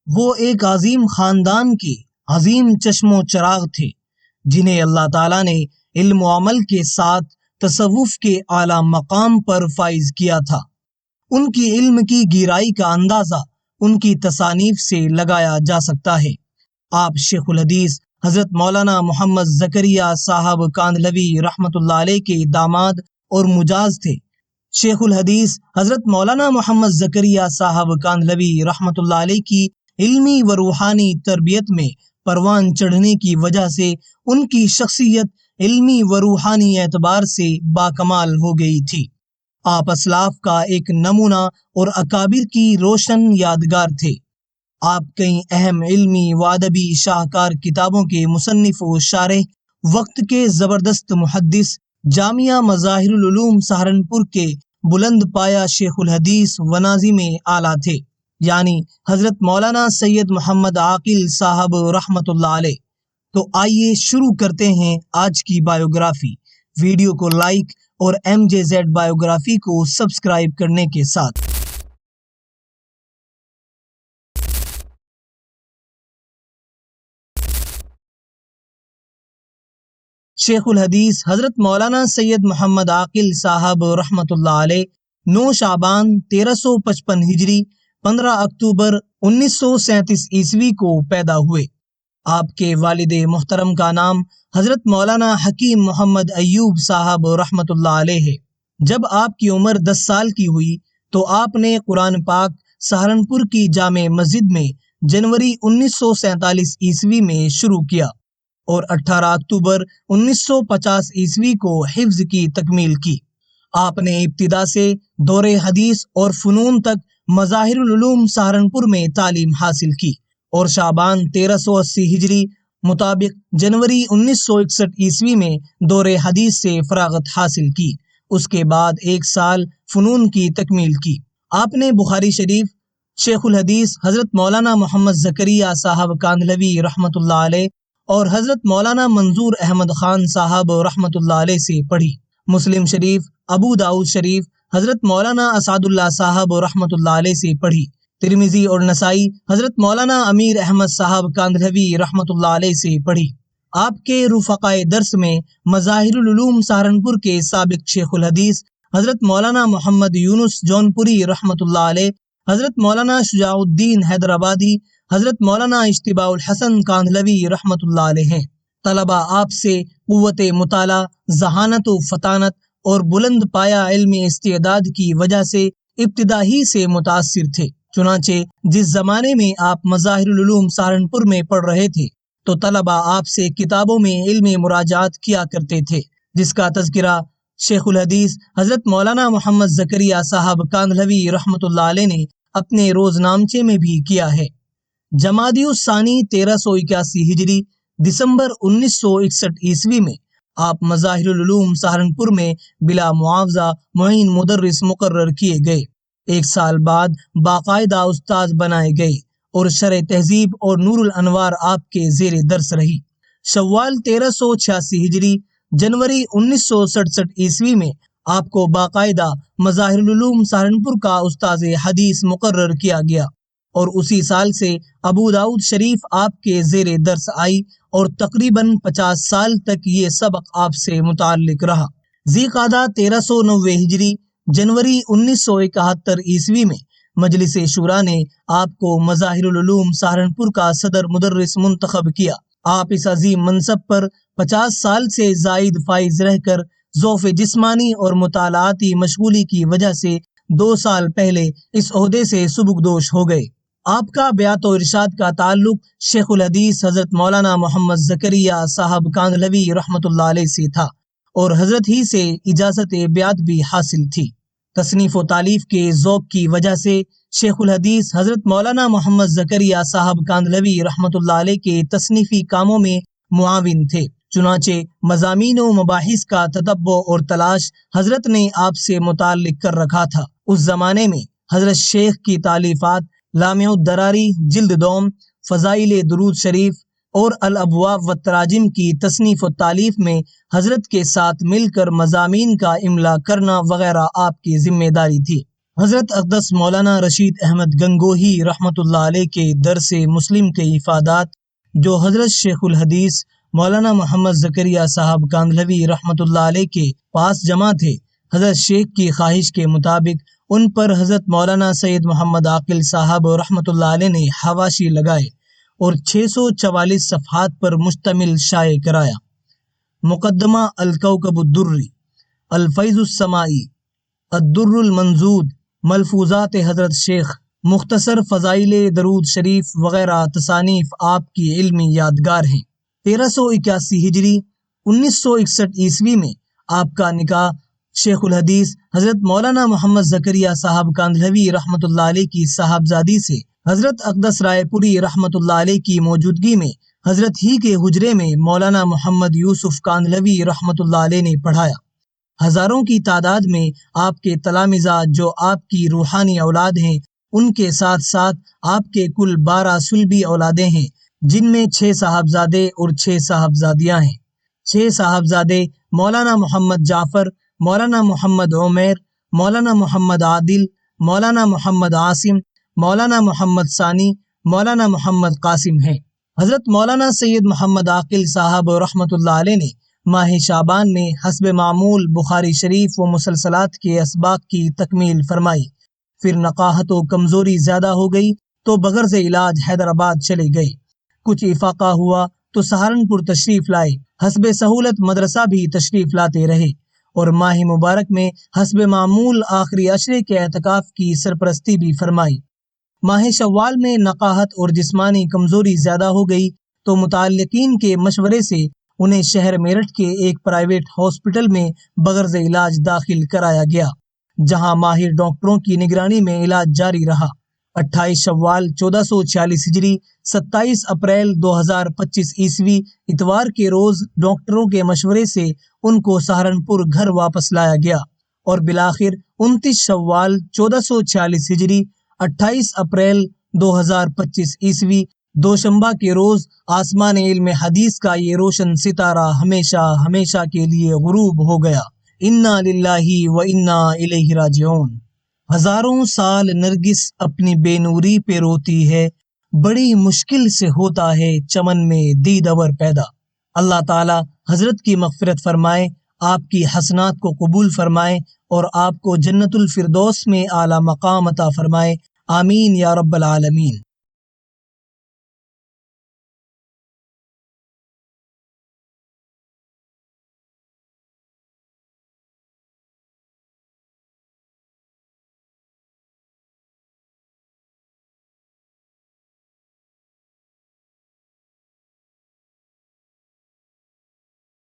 وہ ایک عظیم خاندان کے عظیم چشم و چراغ تھے جنہیں اللہ تعالیٰ نے علم و عمل کے ساتھ تصوف کے اعلیٰ مقام پر فائز کیا تھا۔ ان کی علم کی گہرائی کا اندازہ ان کی تصانیف سے لگایا جا سکتا ہے۔ آپ شیخ الحدیث حضرت مولانا محمد زکریا صاحب کاندھلوی رحمۃ اللہ علیہ کے داماد اور مجاز تھے۔ شیخ الحدیث حضرت مولانا محمد زکریا صاحب کاندھلوی رحمۃ اللہ علیہ کی علمی و روحانی تربیت میں پروان چڑھنے کی وجہ سے ان کی شخصیت علمی و روحانی اعتبار سے باکمال ہو گئی تھی۔ آپ اسلاف کا ایک نمونہ اور اکابر کی روشن یادگار تھے۔ آپ کئی اہم علمی و ادبی شاہکار کتابوں کے مصنف و شارح، وقت کے زبردست محدث، جامعہ مظاہر العلوم سہارنپور کے بلند پایہ شیخ الحدیث و ناظم اعلیٰ تھے، یعنی حضرت مولانا سید محمد عاقل صاحب رحمۃ اللہ علیہ۔ تو آئیے شروع کرتے ہیں آج کی بایوگرافی، ویڈیو کو لائک اور MJZ بایوگرافی کو سبسکرائب کرنے کے ساتھ۔ شیخ الحدیث حضرت مولانا سید محمد عاقل صاحب رحمۃ اللہ علیہ 9 شعبان 1355 ہجری 15 اکتوبر 1937 عیسوی کو پیدا ہوئے۔ آپ کے والد محترم کا نام حضرت مولانا حکیم محمد ایوب صاحب رحمۃ اللہ علیہ ہے۔ جب آپ کی عمر 10 سال کی ہوئی تو آپ نے قرآن پاک سہارنپور کی جامع مسجد میں جنوری 1947 عیسوی میں شروع کیا اور 18 اکتوبر 1950 عیسوی کو حفظ کی تکمیل کی۔ آپ نے ابتدا سے دور حدیث اور فنون تک مظاہر العلوم سہارنپور میں تعلیم حاصل کی اور شعبان 1380 ہجری مطابق جنوری 1961 عیسوی میں دور حدیث سے فراغت حاصل کی۔ اس کے بعد 1 سال فنون کی تکمیل کی۔ آپ نے بخاری شریف، شیخ الحدیث حضرت مولانا محمد زکریا صاحب کاندھلوی رحمۃ اللہ علیہ اور حضرت مولانا منظور احمد خان صاحب رحمۃ اللہ علیہ سے پڑھی۔ مسلم شریف، ابو داؤد شریف حضرت مولانا اسعد اللہ صاحب رحمۃ اللہ علیہ سے پڑھی۔ ترمذی اور نسائی حضرت مولانا امیر احمد صاحب کاندھلوی رحمۃ اللہ علیہ سے پڑھی۔ آپ کے رفقائے درس میں مظاہر العلوم سہارنپور کے سابق شیخ الحدیث حضرت مولانا محمد یونس جونپوری رحمۃ اللہ علیہ، حضرت مولانا شجاع الدین حیدرآبادی، حضرت مولانا اشتباع الحسن کاندھلوی رحمۃ اللہ علیہ ہیں۔ طلبہ آپ سے قوت مطالعہ، ذہانت و فطانت اور بلند پایہ علمی استعداد کی وجہ سے ابتدا ہی سے متاثر تھے۔ چنانچہ جس زمانے میں آپ مظاہر العلوم سہارنپور میں پڑھ رہے تھے تو طلبہ آپ سے کتابوں میں علمی مراجعات کیا کرتے تھے، جس کا تذکرہ شیخ الحدیث حضرت مولانا محمد زکریا صاحب کاندھلوی رحمۃ اللہ علیہ نے اپنے روزنامچے میں بھی کیا ہے۔ جمادی الثانی 1381 ہجری دسمبر 1961 عیسوی میں آپ مظاہر العلوم سہارنپور میں بلا معاوضہ معین مدرس مقرر کیے گئے۔ 1 سال بعد باقاعدہ استاذ بنائے گئے اور شرح تہذیب اور نور الانوار آپ کے زیر درس رہی۔ شوال 1386 ہجری جنوری 1967 عیسوی میں آپ کو باقاعدہ مظاہر العلوم سہارنپور کا استاذ حدیث مقرر کیا گیا اور اسی سال سے ابو داؤد شریف آپ کے زیر درس آئی اور تقریباً 50 سال تک یہ سبق آپ سے متعلق رہا۔ ذی قعدہ 1390 ہجری جنوری 1971 عیسوی میں مجلس شورا نے آپ کو مظاہر العلوم سہارنپور کا صدر مدرس منتخب کیا۔ آپ اس عظیم منصب پر 50 سال سے زائد فائز رہ کر ذوف جسمانی اور مطالعاتی مشغولی کی وجہ سے 2 سال پہلے اس عہدے سے سبکدوش ہو گئے۔ آپ کا بیعت و ارشاد کا تعلق شیخ الحدیث حضرت مولانا محمد زکریا صاحب کاندھلوی رحمۃ اللہ علیہ سے تھا اور حضرت ہی سے اجازت بیعت بھی حاصل تھی۔ تصنیف و تالیف کے ذوق کی وجہ سے شیخ الحدیث حضرت مولانا محمد زکریا صاحب کاندھلوی رحمۃ اللہ علیہ کے تصنیفی کاموں میں معاون تھے۔ چنانچہ مضامین و مباحث کا تتبع اور تلاش حضرت نے آپ سے متعلق کر رکھا تھا۔ اس زمانے میں حضرت شیخ کی تالیفات لامع الدراری جلد دوم، فضائل درود شریف اور الابواب والتراجم کی تصنیف و تالیف میں حضرت کے ساتھ مل کر مضامین کا املا کرنا وغیرہ آپ کی ذمہ داری تھی۔ حضرت اقدس مولانا رشید احمد گنگوہی رحمۃ اللہ علیہ کے درس مسلم کے افادات جو حضرت شیخ الحدیث مولانا محمد زکریا صاحب کاندھلوی رحمۃ اللہ علیہ کے پاس جمع تھے، حضرت شیخ کی خواہش کے مطابق ان پر حضرت مولانا سید محمد عاقل صاحب رحمۃ اللہ علیہ نے حواشی لگائے اور 644 صفحات پر مشتمل شائع کرایا۔ مقدمہ الکوکب الدری، الفیض السمائی، الدر المنضود، ملفوظات حضرت شیخ، مختصر فضائل درود شریف وغیرہ تصانیف آپ کی علمی یادگار ہیں۔ 1381 ہجری 1961 عیسوی میں آپ کا نکاح شیخ الحدیث حضرت مولانا محمد زکریا صاحب کاندھلوی رحمۃ اللہ علیہ کی صاحبزادی سے حضرت اقدس رائے پوری رحمۃ اللہ علیہ کی موجودگی میں حضرت ہی کے حجرے میں مولانا محمد یوسف کاندھلوی رحمۃ اللہ علیہ نے پڑھایا۔ ہزاروں کی تعداد میں آپ کے تلامذہ جو آپ کی روحانی اولاد ہیں، ان کے ساتھ ساتھ آپ کے کل 12 صلبی اولادیں ہیں، جن میں 6 صاحبزادے اور 6 صاحبزادیاں ہیں۔ 6 صاحبزادے مولانا محمد جعفر، مولانا محمد عمیر، مولانا محمد عادل، مولانا محمد عاصم، مولانا محمد ثانی، مولانا محمد قاسم ہیں۔ حضرت مولانا سید محمد عاقل صاحب رحمۃ اللہ علیہ نے ماہ شعبان میں حسب معمول بخاری شریف و مسلسلات کے اسباق کی تکمیل فرمائی، پھر نقاہت و کمزوری زیادہ ہو گئی تو بغرض علاج حیدرآباد چلے گئے۔ کچھ افاقہ ہوا تو سہارنپور تشریف لائے، حسب سہولت مدرسہ بھی تشریف لاتے رہے اور ماہ مبارک میں حسب معمول آخری عشرے کے اعتکاف کی سرپرستی بھی فرمائی۔ ماہ شوال میں نقاہت اور جسمانی کمزوری زیادہ ہو گئی تو متعلقین کے مشورے سے انہیں شہر میرٹھ کے ایک پرائیویٹ ہاسپٹل میں بغرض علاج داخل کرایا گیا، جہاں ماہر ڈاکٹروں کی نگرانی میں علاج جاری رہا۔ 28 شوال 1446 ہجری 27 اپریل 2025 عیسوی اتوار کے روز ڈاکٹروں کے مشورے سے ان کو سہارنپور گھر واپس لایا گیا اور بالآخر 29 شوال 1446 ہجری 28 اپریل 2025 عیسوی دوشنبہ کے روز آسمان علم حدیث کا یہ روشن ستارہ ہمیشہ ہمیشہ کے لیے غروب ہو گیا۔ انا للہ و انا الیہ راجعون۔ ہزاروں سال نرگس اپنی بے نوری پہ روتی ہے، بڑی مشکل سے ہوتا ہے چمن میں دیدور پیدا۔ اللہ تعالی حضرت کی مغفرت فرمائے، آپ کی حسنات کو قبول فرمائے اور آپ کو جنت الفردوس میں اعلیٰ مقام عطا فرمائے، آمین یا رب العالمین۔